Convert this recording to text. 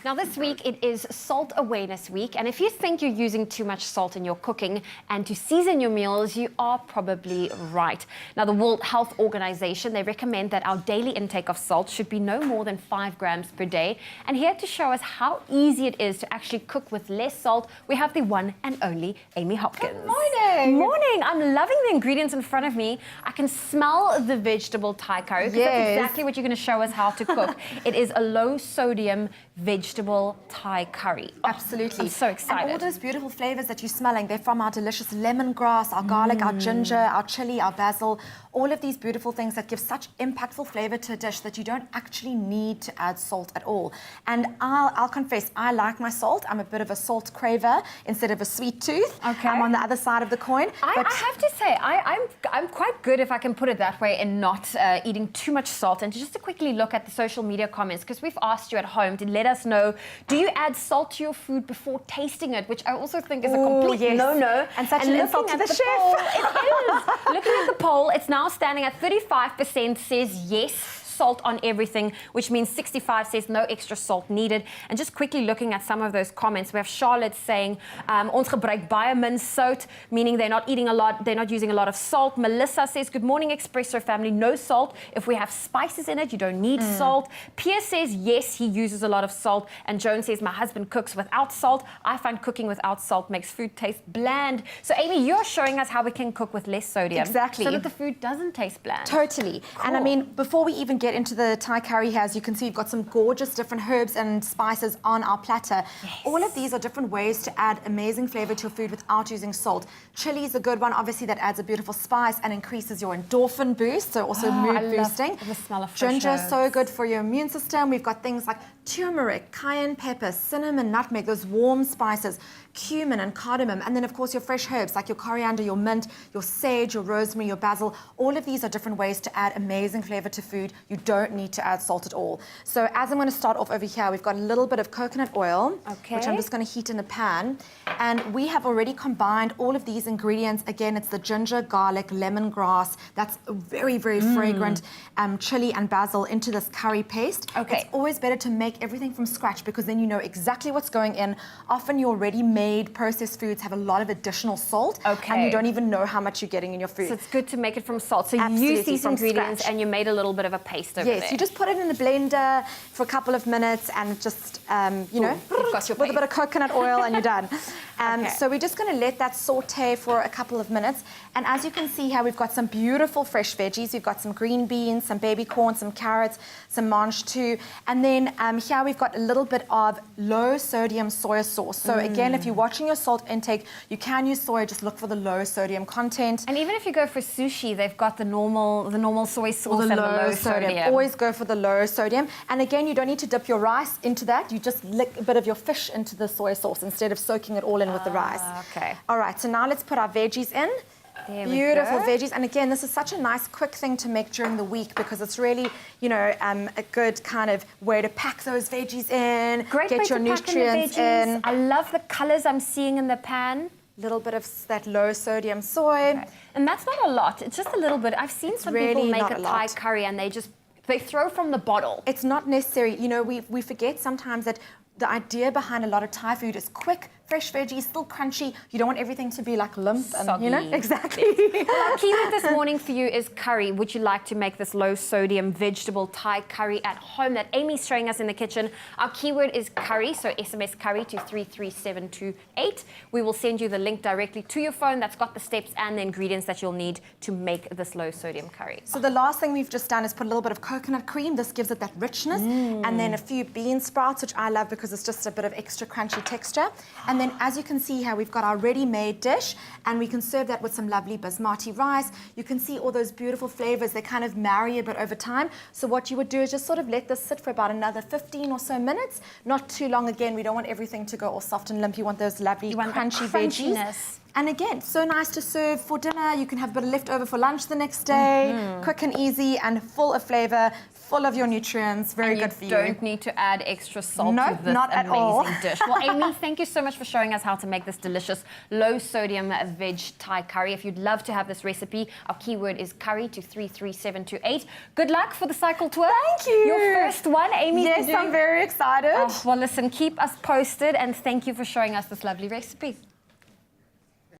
Now this week it is Salt Awareness Week, and if you think you're using too much salt in your cooking and to season your meals, you are probably right. Now the World Health Organization, they recommend that our daily intake of salt should be no more than 5 grams per day. And here to show us how easy it is to actually cook with less salt, we have the one and only Amy Hopkins. Good morning. Morning. I'm loving the ingredients in front of me. I can smell the vegetable Thai curry, because that's exactly what you're going to show us how to cook. It is a low sodium vegetable Thai curry. Absolutely. I'm so excited. And all those beautiful flavors that you're smelling, they're from our delicious lemongrass, our garlic, our ginger, our chili, our basil, all of these beautiful things that give such impactful flavor to a dish that you don't actually need to add salt at all. And I'll confess, I like my salt. I'm a bit of a salt craver instead of a sweet tooth. Okay. I'm on the other side of the coin. I have to say, I'm quite good, if I can put it that way, in not eating too much salt. And just to quickly look at the social media comments, because we've asked you at home to let us know, do you add salt to your food before tasting it? Which I also think is a complete no-no. And such an insult to the chef. It is. Looking at the poll, it's now standing at 35% says yes, salt on everything, which means 65 says no extra salt needed. And just quickly looking at some of those comments, we have Charlotte saying, ons gebruik baie min sout, meaning they're not eating a lot, they're not using a lot of salt. Melissa says, good morning, Espresso family, no salt. If we have spices in it, you don't need salt. Pierre says, yes, he uses a lot of salt. And Joan says, my husband cooks without salt. I find cooking without salt makes food taste bland. So Amy, you're showing us how we can cook with less sodium. Exactly. So that the food doesn't taste bland. Totally. Cool. And I mean, before we even get into the Thai curry here, as you can see, you've got some gorgeous different herbs and spices on our platter. Yes. All of these are different ways to add amazing flavor to your food without using salt. Chili is a good one, obviously, that adds a beautiful spice and increases your endorphin boost, so also mood boosting. The smell of fresh Ginger, herbs. so good for your immune system. We've got things like turmeric, cayenne pepper, cinnamon, nutmeg, those warm spices, cumin and cardamom, and then of course your fresh herbs like your coriander, your mint, your sage, your rosemary, your basil. All of these are different ways to add amazing flavor to food. You don't need to add salt at all. So as I'm going to start off over here, we've got a little bit of coconut oil, which I'm just going to heat in a pan. And we have already combined all of these ingredients. Again, it's the ginger, garlic, lemongrass. That's a very, very fragrant chili and basil into this curry paste. Okay. It's always better to make everything from scratch because then you know exactly what's going in. Often your ready-made processed foods have a lot of additional salt, and you don't even know how much you're getting in your food. So it's good to make it from salt. So you Absolutely, use these from ingredients scratch. and you made a little bit of a paste over there. Yes, you just put it in the blender for a couple of minutes and just, you know, you've got your with a bit of coconut oil and you're done. Okay. So we're just going to let that saute for a couple of minutes. And as you can see here, we've got some beautiful fresh veggies. We've got some green beans, some baby corn, some carrots, some mange too. And then here we've got a little bit of low sodium soy sauce. So again, if you're watching your salt intake, you can use soy, just look for the low sodium content. And even if you go for sushi, they've got the normal soy sauce and the low sodium. Always go for the low sodium. And again, you don't need to dip your rice into that. You just lick a bit of your fish into the soy sauce instead of soaking it all in with the rice. Okay. All right, so now let's put our veggies in. There we Beautiful go. veggies. And again, this is such a nice, quick thing to make during the week because it's really, you know, a good kind of way to pack those veggies in, Great way get your to pack nutrients in the veggies. in. I love the colors I'm seeing in the pan. Little bit of that low sodium soy. Okay. And that's not a lot. It's just a little bit. I've seen some people really make not a a Thai lot. curry and they throw from the bottle. It's not necessary. You know, we forget sometimes that the idea behind a lot of Thai food is quick, fresh veggies, still crunchy. You don't want everything to be like limp and, you know, Soggy. exactly. Well, our keyword this morning for you is curry. Would you like to make this low-sodium vegetable Thai curry at home that Amy's showing us in the kitchen? Our keyword is curry, so SMS curry to 33728. We will send you the link directly to your phone that's got the steps and the ingredients that you'll need to make this low-sodium curry. So the last thing we've just done is put a little bit of coconut cream. This gives it that richness. And then a few bean sprouts, which I love because it's just a bit of extra crunchy texture. And then as you can see here, we've got our ready-made dish, and we can serve that with some lovely basmati rice. You can see all those beautiful flavors. They kind of marry a bit over time. So what you would do is just sort of let this sit for about another 15 or so minutes. Not too long. Again, we don't want everything to go all soft and limp. You want those lovely crunchy veggies. And again, so nice to serve for dinner. You can have a bit of leftover for lunch the next day. Quick and easy and full of flavor. full of your nutrients, very good for You you. don't need to add extra salt Nope, to this not at amazing all. dish. Well, Amy, thank you so much for showing us how to make this delicious low-sodium veg Thai curry. If you'd love to have this recipe, our keyword is curry to 33728. Good luck for the cycle tour. Thank you. Your first one, Amy. Yes, I'm very excited. Well, listen, keep us posted, and thank you for showing us this lovely recipe.